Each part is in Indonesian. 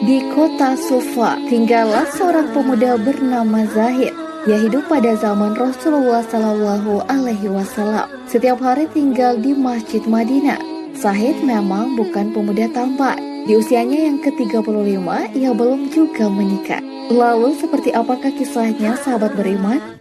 Di kota Sufa, tinggallah seorang pemuda bernama Zahid. Dia hidup pada zaman Rasulullah Sallallahu Alaihi Wasallam. Setiap hari tinggal di Masjid Madinah. Zahid memang bukan pemuda tampan. Di usianya yang ke-35, ia belum juga menikah. Lalu seperti apakah kisahnya, sahabat beriman?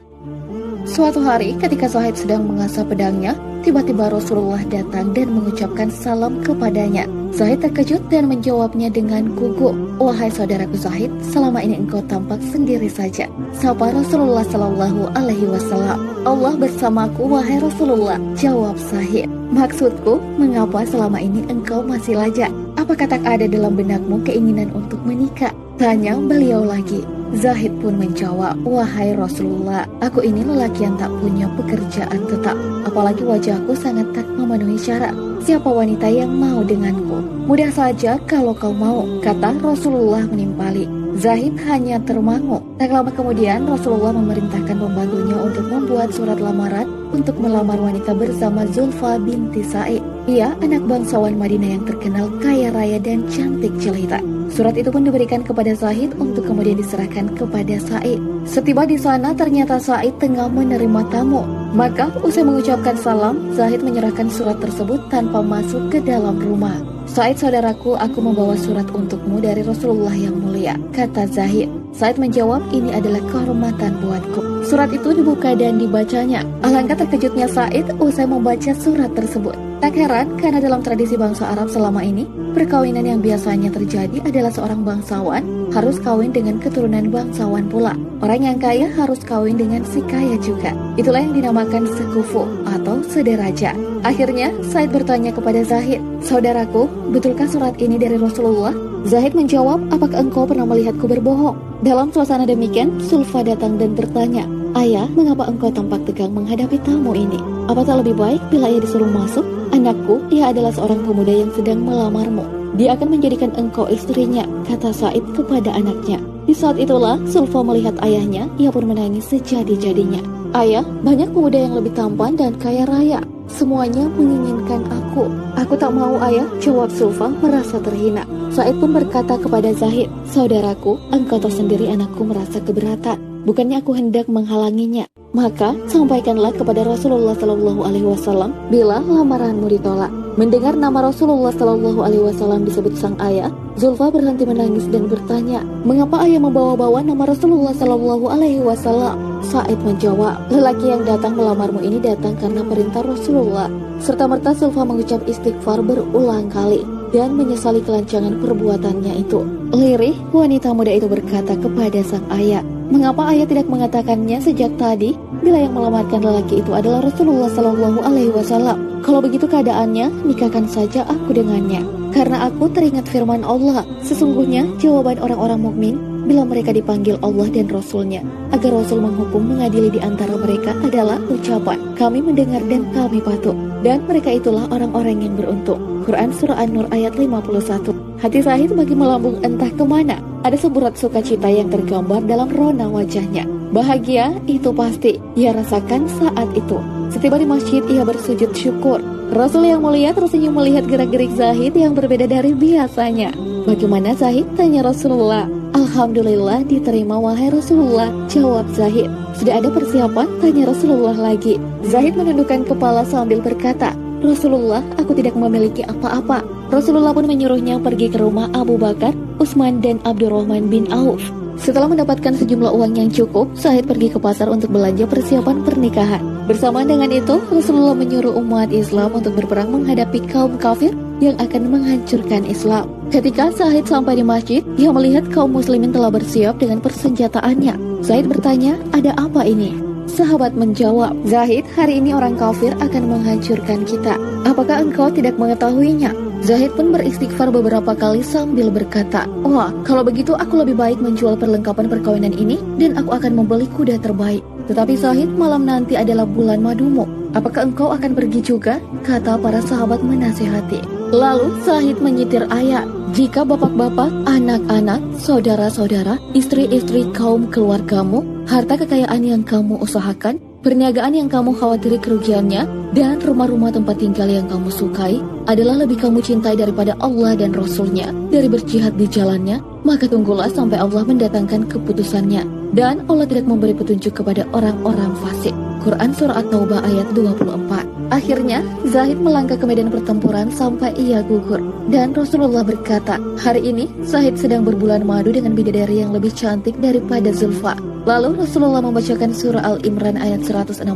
Suatu hari ketika Zahid sedang mengasah pedangnya, tiba-tiba Rasulullah datang dan mengucapkan salam kepadanya. Zahid terkejut dan menjawabnya dengan gugup, "Wahai saudaraku Zahid, selama ini engkau tampak sendiri saja." Sapa Rasulullah Sallallahu Alaihi Wasallam. "Allah bersamaku, wahai Rasulullah," jawab Zahid. "Maksudku, mengapa selama ini engkau masih lajang? Apakah tak ada dalam benakmu keinginan untuk menikah?" Tanya beliau lagi. Zahid pun menjawab, "Wahai Rasulullah, aku ini lelaki yang tak punya pekerjaan tetap. Apalagi wajahku sangat tak memenuhi syarat. Siapa wanita yang mau denganku? Mudah saja kalau kau mau," kata Rasulullah menimpali. Zahid hanya termangu. Tak lama kemudian Rasulullah memerintahkan pembantunya untuk membuat surat lamaran untuk melamar wanita bersama Zulfa binti Sa'id. Ia anak bangsawan Madinah yang terkenal kaya raya dan cantik jelita. Surat itu pun diberikan kepada Zahid untuk kemudian diserahkan kepada Sa'id. Setiba di sana ternyata Sa'id tengah menerima tamu. Maka usai mengucapkan salam, Zahid menyerahkan surat tersebut tanpa masuk ke dalam rumah. "Sa'id saudaraku, aku membawa surat untukmu dari Rasulullah yang mulia," kata Zahid. Sa'id menjawab, "Ini adalah kehormatan buatku." Surat itu dibuka dan dibacanya. Alangkah terkejutnya Sa'id usai membaca surat tersebut. Tak heran karena dalam tradisi bangsa Arab selama ini, perkawinan yang biasanya terjadi adalah seorang bangsawan harus kawin dengan keturunan bangsawan pula. Orang yang kaya harus kawin dengan si kaya juga. Itulah yang dinamakan sekufu atau sederajat. Akhirnya Sa'id bertanya kepada Zahid, "Saudaraku, betulkah surat ini dari Rasulullah?" Zahid menjawab, "Apakah engkau pernah melihatku berbohong?" Dalam suasana demikian, Zulfa datang dan bertanya, "Ayah, mengapa engkau tampak tegang menghadapi tamu ini? Apa tak lebih baik bila ia disuruh masuk? Anakku, dia adalah seorang pemuda yang sedang melamarmu. Dia akan menjadikan engkau istrinya," kata Sa'id kepada anaknya. Di saat itulah Zulfa melihat ayahnya, ia pun menangis sejadi-jadinya. "Ayah, banyak pemuda yang lebih tampan dan kaya raya. Semuanya menginginkan aku." "Aku tak mau, ayah," jawab Zulfa merasa terhina. Sa'id pun berkata kepada Zahid, "Saudaraku, engkau tahu sendiri anakku merasa keberatan. Bukannya aku hendak menghalanginya. Maka sampaikanlah kepada Rasulullah Sallallahu Alaihi Wasallam bila lamaranmu ditolak." Mendengar nama Rasulullah Sallallahu Alaihi Wasallam disebut sang ayah, Zulfa berhenti menangis dan bertanya, "Mengapa ayah membawa-bawa nama Rasulullah Sallallahu Alaihi Wasallam?" Sa'id menjawab, "Lelaki yang datang melamarmu ini datang karena perintah Rasulullah." Serta-merta Zulfa mengucap istighfar berulang kali dan menyesali kelancangan perbuatannya itu. Lirih, wanita muda itu berkata kepada sang ayah, "Mengapa ayah tidak mengatakannya sejak tadi bila yang melamarkan lelaki itu adalah Rasulullah Sallallahu Alaihi Wasallam? Kalau begitu keadaannya, nikahkan saja aku dengannya. Karena aku teringat firman Allah, sesungguhnya jawaban orang-orang mukmin bila mereka dipanggil Allah dan Rasulnya agar Rasul menghukum mengadili di antara mereka adalah ucapan, kami mendengar dan kami patuh. Dan mereka itulah orang-orang yang beruntung." Quran Surah An-Nur ayat 51. Hati Zahid makin melambung entah kemana. Ada seburat sukacita yang tergambar dalam rona wajahnya. Bahagia itu pasti ia rasakan saat itu. Setiba di masjid, ia bersujud syukur. Rasul yang mulia tersenyum melihat gerak-gerik Zahid yang berbeda dari biasanya. "Bagaimana Zahid?" tanya Rasulullah. "Alhamdulillah diterima wahai Rasulullah," jawab Zahid. "Sudah ada persiapan?" tanya Rasulullah lagi. Zahid menundukkan kepala sambil berkata, "Rasulullah, aku tidak memiliki apa-apa." Rasulullah pun menyuruhnya pergi ke rumah Abu Bakar, Utsman dan Abdurrahman bin Auf. Setelah mendapatkan sejumlah uang yang cukup, Zahid pergi ke pasar untuk belanja persiapan pernikahan. Bersamaan dengan itu, Rasulullah menyuruh umat Islam untuk berperang menghadapi kaum kafir yang akan menghancurkan Islam. Ketika Zahid sampai di masjid, ia melihat kaum muslimin telah bersiap dengan persenjataannya. Zahid bertanya, "Ada apa ini?" Sahabat menjawab, "Zahid, hari ini orang kafir akan menghancurkan kita. Apakah engkau tidak mengetahuinya?" Zahid pun beristighfar beberapa kali sambil berkata, "Wah, kalau begitu aku lebih baik menjual perlengkapan perkawinan ini dan aku akan membeli kuda terbaik. Tetapi Zahid, malam nanti adalah bulan madumu. Apakah engkau akan pergi juga?" kata para sahabat menasihati. Lalu Zahid menyitir ayat, "Jika bapak-bapak, anak-anak, saudara-saudara, istri-istri kaum keluargamu, harta kekayaan yang kamu usahakan, Perniagaan yang kamu khawatiri kerugiannya dan rumah-rumah tempat tinggal yang kamu sukai adalah lebih kamu cintai daripada Allah dan Rasul-Nya dari berjihad di jalannya, maka tunggulah sampai Allah mendatangkan keputusannya. Dan Allah tidak memberi petunjuk kepada orang-orang fasik. Quran Surah At-Taubah ayat 24. Akhirnya, Zahid melangkah ke medan pertempuran sampai ia gugur. Dan Rasulullah berkata, hari ini Zahid sedang berbulan madu dengan bidadari yang lebih cantik daripada Zulfa. Lalu Rasulullah membacakan surah Al-Imran ayat 169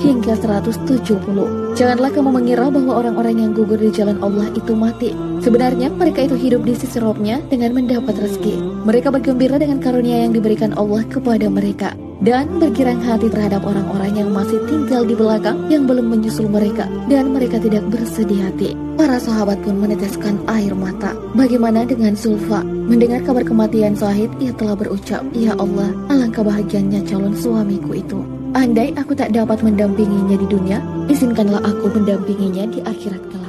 hingga 170. Janganlah kamu mengira bahwa orang-orang yang gugur di jalan Allah itu mati. Sebenarnya mereka itu hidup di sisi Rabb-Nya dengan mendapat rezeki. Mereka bergembira dengan karunia yang diberikan Allah kepada mereka dan bergirang hati terhadap orang-orang yang masih tinggal di belakang yang belum menyusul mereka, dan mereka tidak bersedih hati. Para sahabat pun meneteskan air mata. Bagaimana dengan Zulfa? Mendengar kabar kematian Zahid, ia telah berucap, "Ya Allah, alangkah bahagianya calon suamiku itu. Andai aku tak dapat mendampinginya di dunia, izinkanlah aku mendampinginya di akhirat kelak."